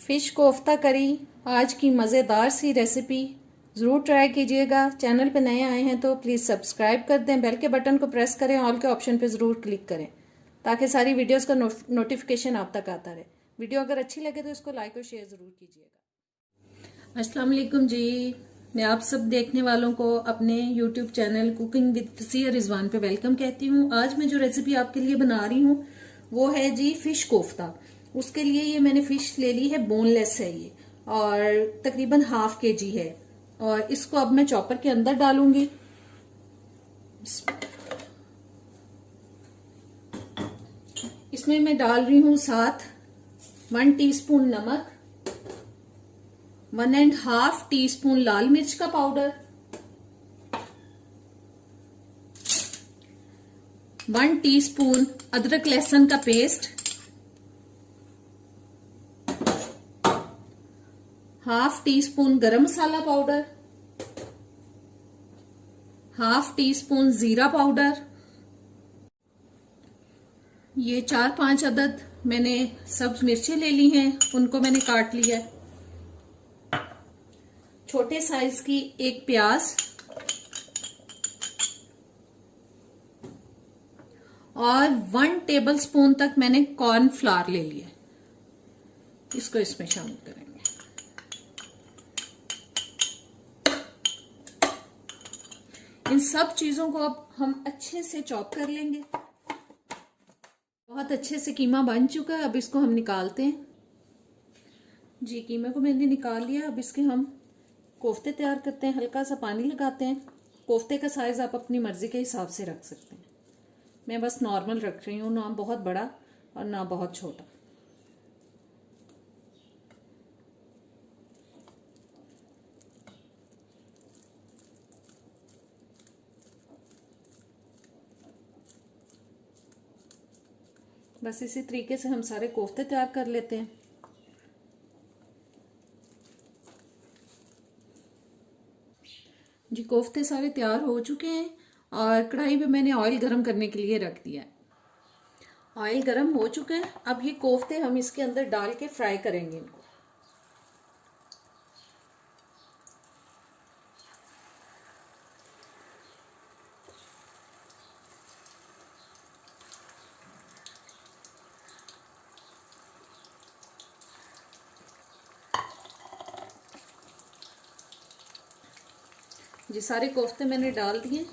Fish kofta करी आज की मज़ेदार सी रेसिपी ज़रूर ट्राई कीजिएगा। चैनल पे नए आए हैं तो प्लीज़ सब्सक्राइब कर दें, बेल के बटन को प्रेस करें, ऑल के ऑप्शन पे ज़रूर क्लिक करें ताकि सारी वीडियोस का नोटिफिकेशन आप तक आता रहे। वीडियो अगर अच्छी लगे तो इसको लाइक और शेयर ज़रूर कीजिएगा। अस्सलाम वालेकुम जी, मैं आप सब देखने वालों को अपने YouTube channel cooking with Fasiha Rizwan पे वेलकम कहती हूँ। आज मैं जो रेसिपी आपके लिए बना रही हूँ वो है जी फ़िश कोफ्ता। उसके लिए ये मैंने फिश ले ली है, बोनलेस है ये और तकरीबन ½ kg है। और इसको अब मैं चॉपर के अंदर डालूंगी। इसमें मैं डाल रही हूं साथ 1 टीस्पून नमक, 1½ टीस्पून लाल मिर्च का पाउडर, 1 टीस्पून अदरक लहसुन का पेस्ट, ½ टीस्पून गरम मसाला पाउडर, ½ टीस्पून जीरा पाउडर। ये 4-5 अदद मैंने सब्ज मिर्चें ले ली हैं, उनको मैंने काट लिया है। छोटे साइज की एक प्याज और 1 टेबलस्पून तक मैंने कॉर्नफ्लावर ले लिया। इसको इसमें शामिल करेंगे। इन सब चीजों को अब हम अच्छे से चॉप कर लेंगे। बहुत अच्छे से कीमा बन चुका है, अब इसको हम निकालते हैं। जी, कीमे को मैंने निकाल लिया। अब इसके हम कोफ्ते तैयार करते हैं। हल्का सा पानी लगाते हैं। कोफ्ते का साइज आप अपनी मर्जी के हिसाब से रख सकते हैं। मैं बस नॉर्मल रख रही हूँ, ना बहुत बड़ा और ना बहुत छोटा। बस इसी तरीके से हम सारे कोफ्ते तैयार कर लेते हैं। जी, कोफ्ते सारे तैयार हो चुके हैं और कढ़ाई पे मैंने ऑयल गरम करने के लिए रख दिया है। ऑयल गरम हो चुका है। अब ये कोफ्ते हम इसके अंदर डाल के फ्राई करेंगे इनको। ये सारे कोफ्ते मैंने डाल दिए,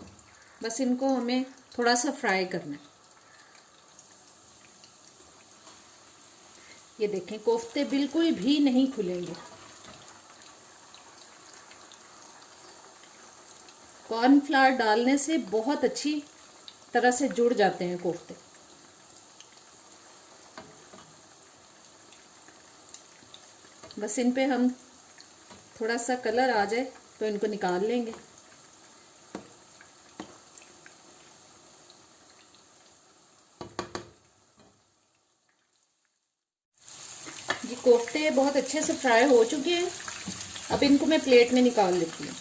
बस इनको हमें थोड़ा सा फ्राई करना है। ये देखें, कोफ्ते बिल्कुल भी नहीं खुलेंगे। कॉर्नफ्लावर डालने से बहुत अच्छी तरह से जुड़ जाते हैं कोफ्ते। बस इन पे हम थोड़ा सा कलर आ जाए तो इनको निकाल लेंगे। ये कोफ्ते बहुत अच्छे से फ्राई हो चुके हैं। अब इनको मैं प्लेट में निकाल लेती हूँ।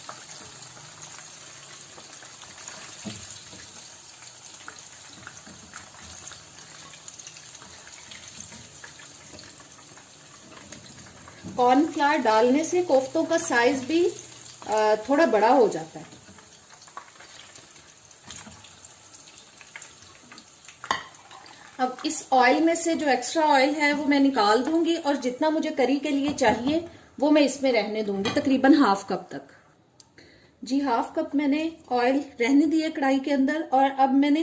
कॉर्नफ्लावर डालने से कोफ्तों का साइज भी थोड़ा बड़ा हो जाता है। अब इस ऑयल में से जो एक्स्ट्रा ऑयल है वो मैं निकाल दूंगी और जितना मुझे करी के लिए चाहिए वो मैं इसमें रहने दूंगी, तकरीबन ½ कप तक। जी, ½ कप मैंने ऑयल रहने दिया कढ़ाई के अंदर। और अब मैंने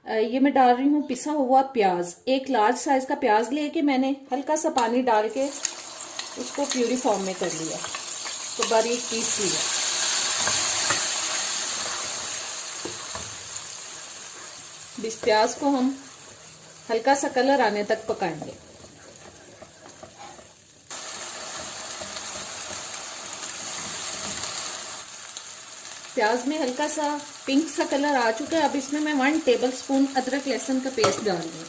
ये मैं डाल रही हूँ पिसा हुआ प्याज। एक लार्ज साइज का प्याज लेके मैंने हल्का सा पानी डाल के उसको प्यूरी फॉर्म में कर लिया, तो बारीक पीस लिया। इस प्याज को हम हल्का सा कलर आने तक पकाएंगे। प्याज में हल्का सा पिंक सा कलर आ चुका है। अब इसमें मैं 1 टेबलस्पून अदरक लहसुन का पेस्ट डाल रही हूँ।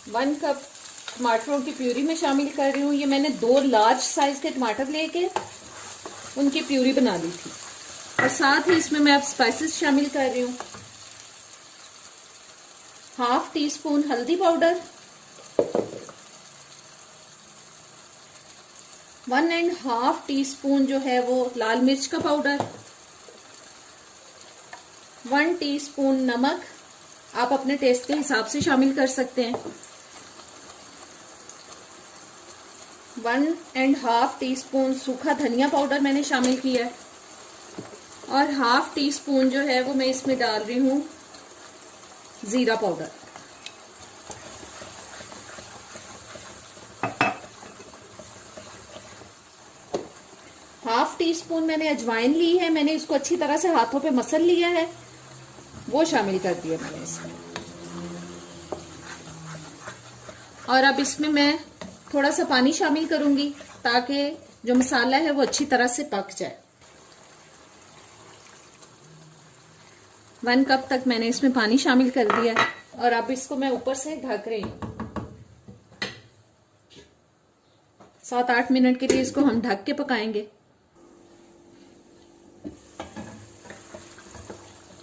वन कप टमाटरों की प्यूरी में शामिल कर रही हूँ। ये मैंने 2 लार्ज साइज के टमाटर लेके उनकी प्यूरी बना ली थी। और साथ ही इसमें मैं अब स्पाइसेस शामिल कर रही हूँ। 1/2 टीस्पून हल्दी पाउडर, 1.5 टीस्पून जो है वो लाल मिर्च का पाउडर, 1 टीस्पून नमक, आप अपने टेस्ट के हिसाब से शामिल कर सकते हैं, 1.5 टीस्पून सूखा धनिया पाउडर मैंने शामिल किया है, और 1/2 टीस्पून जो है वो मैं इसमें डाल रही हूँ जीरा पाउडर। हाफ टी स्पून मैंने अजवाइन ली है, मैंने इसको अच्छी तरह से हाथों पे मसल लिया है, वो शामिल कर दिया मैंने इसमें। और अब इसमें मैं थोड़ा सा पानी शामिल करूंगी ताकि जो मसाला है वो अच्छी तरह से पक जाए। 1 कप तक मैंने इसमें पानी शामिल कर दिया है और अब इसको मैं ऊपर से ढक रही हूँ। 7-8 मिनट के लिए इसको हम ढक के पकाएंगे।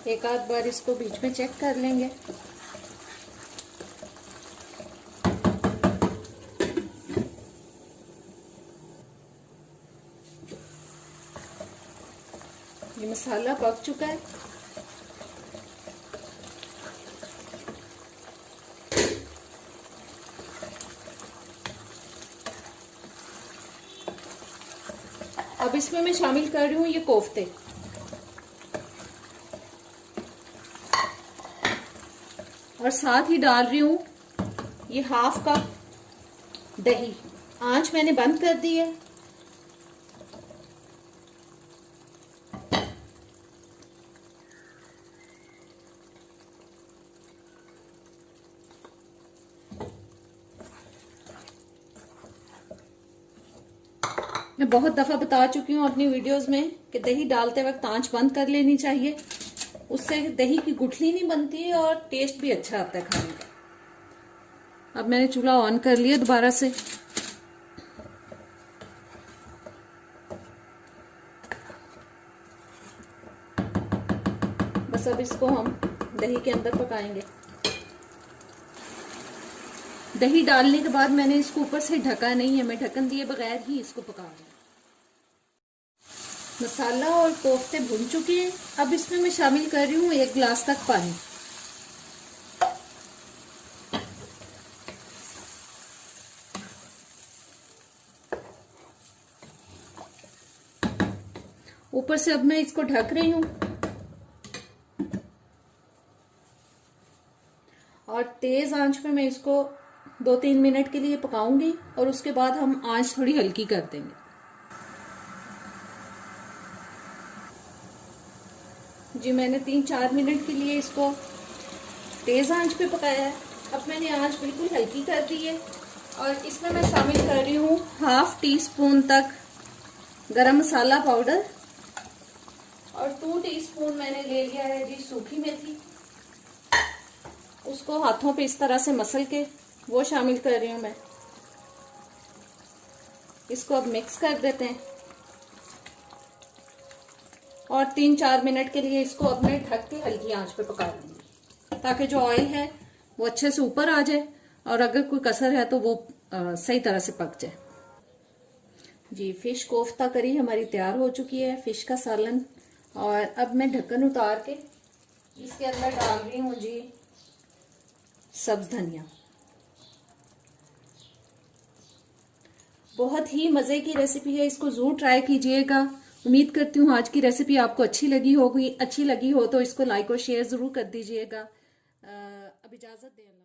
एक आध बार इसको बीच में चेक कर लेंगे। ये मसाला पक चुका है। अब इसमें मैं शामिल कर रही हूँ ये कोफ्ते। और साथ ही डाल रही हूँ ये 1/2 कप दही। आंच मैंने बंद कर दी है। मैं बहुत दफा बता चुकी हूँ अपनी वीडियोस में कि दही डालते वक्त आंच बंद कर लेनी चाहिए, उससे दही की गुठली नहीं बनती है और टेस्ट भी अच्छा आता है खाने का। अब मैंने चूल्हा ऑन कर लिया दोबारा से। बस अब इसको हम दही के अंदर पकाएंगे। दही डालने के बाद मैंने इसको ऊपर से ढका नहीं है, मैं ढक्कन दिए बगैर ही इसको पका रही हूँ। मसाला और कोफ्ते भुन चुके हैं। अब इसमें मैं शामिल कर रही हूँ 1 गिलास तक पानी। ऊपर से अब मैं इसको ढक रही हूँ और तेज आंच पे मैं इसको 2-3 मिनट के लिए पकाऊंगी और उसके बाद हम आंच थोड़ी हल्की कर देंगे। जी मैंने 3-4 मिनट के लिए इसको तेज आंच पे पकाया है। अब मैंने आंच बिल्कुल हल्की कर दी है और इसमें मैं शामिल कर रही हूँ 1/2 टीस्पून तक गरम मसाला पाउडर और 2 टीस्पून मैंने ले लिया है जी सूखी मेथी। उसको हाथों पे इस तरह से मसल के वो शामिल कर रही हूँ मैं। इसको अब मिक्स कर देते हैं और 3-4 मिनट के लिए इसको अब मैं ढक के हल्की आंच पे पका लूंगी ताकि जो ऑयल है वो अच्छे से ऊपर आ जाए और अगर कोई कसर है तो वो सही तरह से पक जाए। जी फिश कोफ्ता करी हमारी तैयार हो चुकी है, फिश का सालन। और अब मैं ढक्कन उतार के इसके अंदर डाल रही हूँ जी सब्ज धनिया। बहुत ही मजे की रेसिपी है, इसको जरूर ट्राई कीजिएगा। उम्मीद करती हूँ आज की रेसिपी आपको अच्छी लगी होगी। अच्छी लगी हो तो इसको लाइक और शेयर जरूर कर दीजिएगा। अब इजाजत दें।